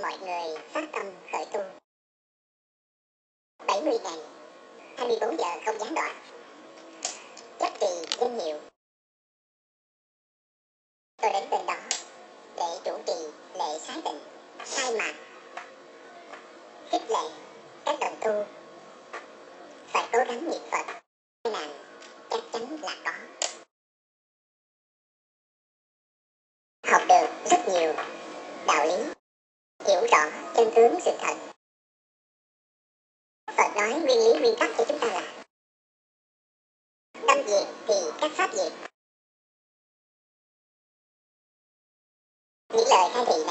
Mọi người phát tâm khởi tu 70 ngày 24 giờ không gián đoạn, chấp trì danh hiệu. Tôi đến bên đó để chủ trì lễ xá tịnh, khai mạc, khích lệ các đồng tu phải cố gắng niệm Phật. Nàng chắc chắn là có. Học được rất nhiều đạo lý, hiểu rõ chân tướng sự thật. Phật nói nguyên lý nguyên tắc cho chúng ta là tâm diệt thì các pháp diệt. Những lời khai thị